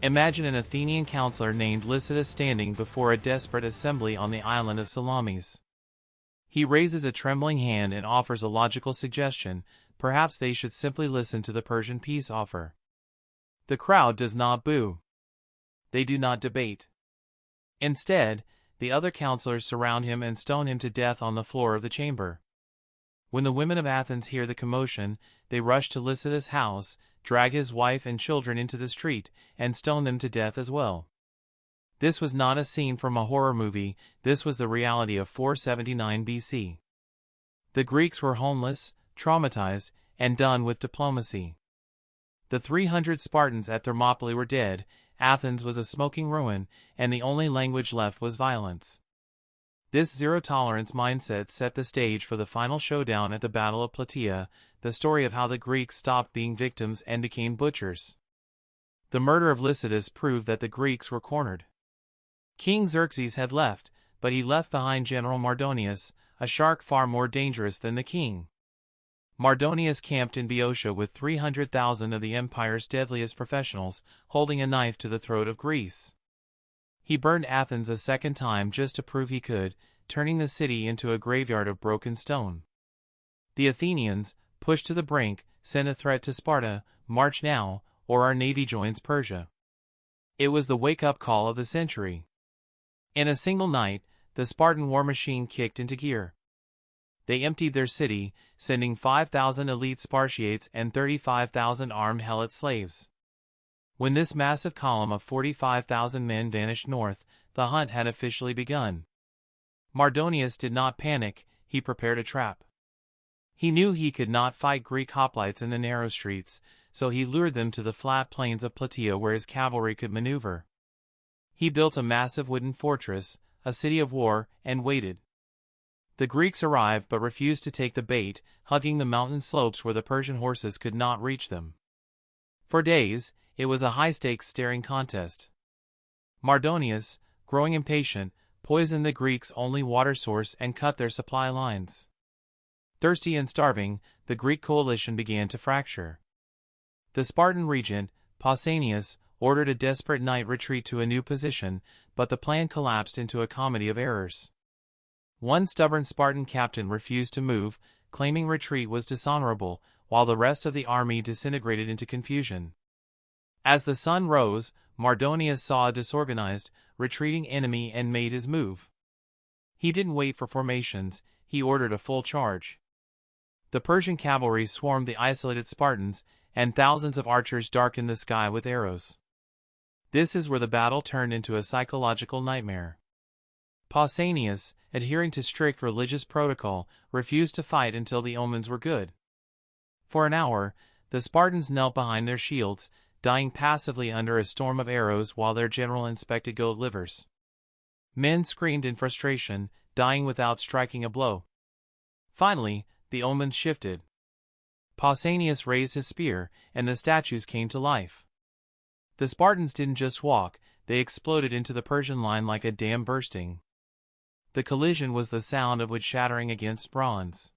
Imagine an Athenian counselor named Lycidas standing before a desperate assembly on the island of Salamis. He raises a trembling hand and offers a logical suggestion: perhaps they should simply listen to the Persian peace offer. The crowd does not boo. They do not debate. Instead, the other counselors surround him and stone him to death on the floor of the chamber. When the women of Athens hear the commotion, they rush to Lycidas' house, drag his wife and children into the street, and stone them to death as well. This was not a scene from a horror movie, this was the reality of 479 BC. The Greeks were homeless, traumatized, and done with diplomacy. The 300 Spartans at Thermopylae were dead, Athens was a smoking ruin, and the only language left was violence. This zero-tolerance mindset set the stage for the final showdown at the Battle of Plataea, the story of how the Greeks stopped being victims and became butchers. The murder of Lycidas proved that the Greeks were cornered. King Xerxes had left, but he left behind General Mardonius, a shark far more dangerous than the king. Mardonius camped in Boeotia with 300,000 of the empire's deadliest professionals, holding a knife to the throat of Greece. He burned Athens a second time just to prove he could, turning the city into a graveyard of broken stone. The Athenians, pushed to the brink, sent a threat to Sparta: march now, or our navy joins Persia. It was the wake-up call of the century. In a single night, the Spartan war machine kicked into gear. They emptied their city, sending 5,000 elite Spartiates and 35,000 armed Helot slaves. When this massive column of 45,000 men vanished north, the hunt had officially begun. Mardonius did not panic, he prepared a trap. He knew he could not fight Greek hoplites in the narrow streets, so he lured them to the flat plains of Plataea where his cavalry could maneuver. He built a massive wooden fortress, a city of war, and waited. The Greeks arrived but refused to take the bait, hugging the mountain slopes where the Persian horses could not reach them. For days, it was a high-stakes staring contest. Mardonius, growing impatient, poisoned the Greeks' only water source and cut their supply lines. Thirsty and starving, the Greek coalition began to fracture. The Spartan regent, Pausanias, ordered a desperate night retreat to a new position, but the plan collapsed into a comedy of errors. One stubborn Spartan captain refused to move, claiming retreat was dishonorable, while the rest of the army disintegrated into confusion. As the sun rose, Mardonius saw a disorganized, retreating enemy and made his move. He didn't wait for formations, he ordered a full charge. The Persian cavalry swarmed the isolated Spartans, and thousands of archers darkened the sky with arrows. This is where the battle turned into a psychological nightmare. Pausanias, adhering to strict religious protocol, refused to fight until the omens were good. For an hour, the Spartans knelt behind their shields, dying passively under a storm of arrows while their general inspected goat livers. Men screamed in frustration, dying without striking a blow. Finally, the omens shifted. Pausanias raised his spear, and the statues came to life. The Spartans didn't just walk, they exploded into the Persian line like a dam bursting. The collision was the sound of wood shattering against bronze.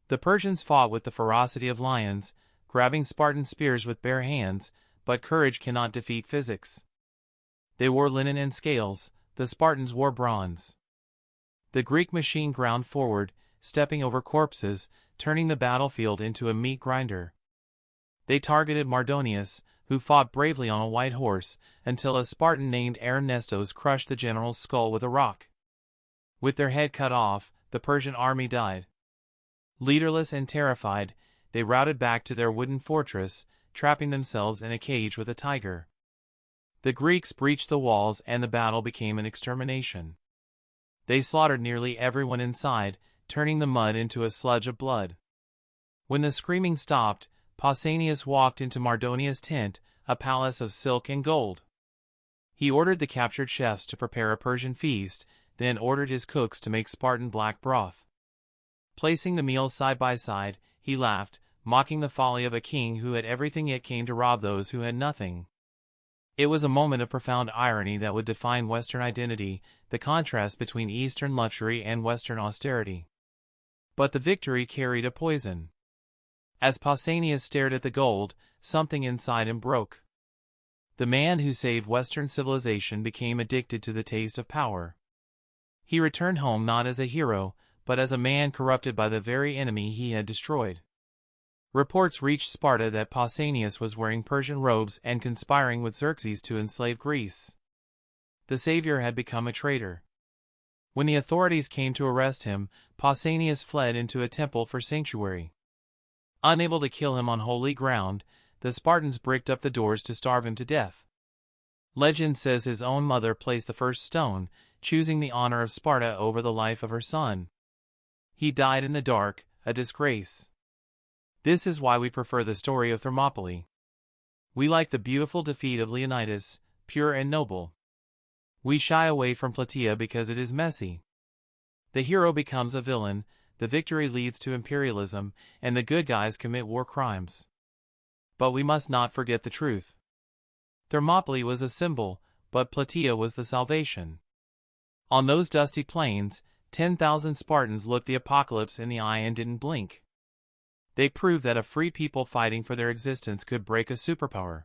The Persians fought with the ferocity of lions, grabbing Spartan spears with bare hands, but courage cannot defeat physics. They wore linen and scales, the Spartans wore bronze. The Greek machine ground forward, stepping over corpses, turning the battlefield into a meat grinder. They targeted Mardonius, who fought bravely on a white horse, until a Spartan named Ernestos crushed the general's skull with a rock. With their head cut off, the Persian army died. Leaderless and terrified, they routed back to their wooden fortress, trapping themselves in a cage with a tiger. The Greeks breached the walls and the battle became an extermination. They slaughtered nearly everyone inside, turning the mud into a sludge of blood. When the screaming stopped, Pausanias walked into Mardonius' tent, a palace of silk and gold. He ordered the captured chefs to prepare a Persian feast, then ordered his cooks to make Spartan black broth. Placing the meals side by side, he laughed, mocking the folly of a king who had everything yet came to rob those who had nothing. It was a moment of profound irony that would define Western identity, the contrast between Eastern luxury and Western austerity. But the victory carried a poison. As Pausanias stared at the gold, something inside him broke. The man who saved Western civilization became addicted to the taste of power. He returned home not as a hero, but as a man corrupted by the very enemy he had destroyed. Reports reached Sparta that Pausanias was wearing Persian robes and conspiring with Xerxes to enslave Greece. The savior had become a traitor. When the authorities came to arrest him, Pausanias fled into a temple for sanctuary. Unable to kill him on holy ground, the Spartans bricked up the doors to starve him to death. Legend says his own mother placed the first stone, choosing the honor of Sparta over the life of her son. He died in the dark, a disgrace. This is why we prefer the story of Thermopylae. We like the beautiful defeat of Leonidas, pure and noble. We shy away from Plataea because it is messy. The hero becomes a villain, the victory leads to imperialism, and the good guys commit war crimes. But we must not forget the truth. Thermopylae was a symbol, but Plataea was the salvation. On those dusty plains, 10,000 Spartans looked the apocalypse in the eye and didn't blink. They proved that a free people fighting for their existence could break a superpower.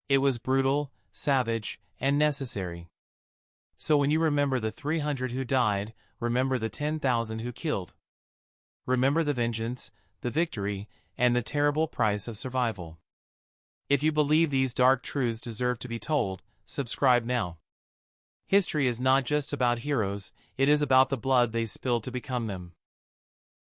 It was brutal, savage, and necessary. So when you remember the 300 who died, remember the 10,000 who killed. Remember the vengeance, the victory, and the terrible price of survival. If you believe these dark truths deserve to be told, subscribe now. History is not just about heroes, it is about the blood they spilled to become them.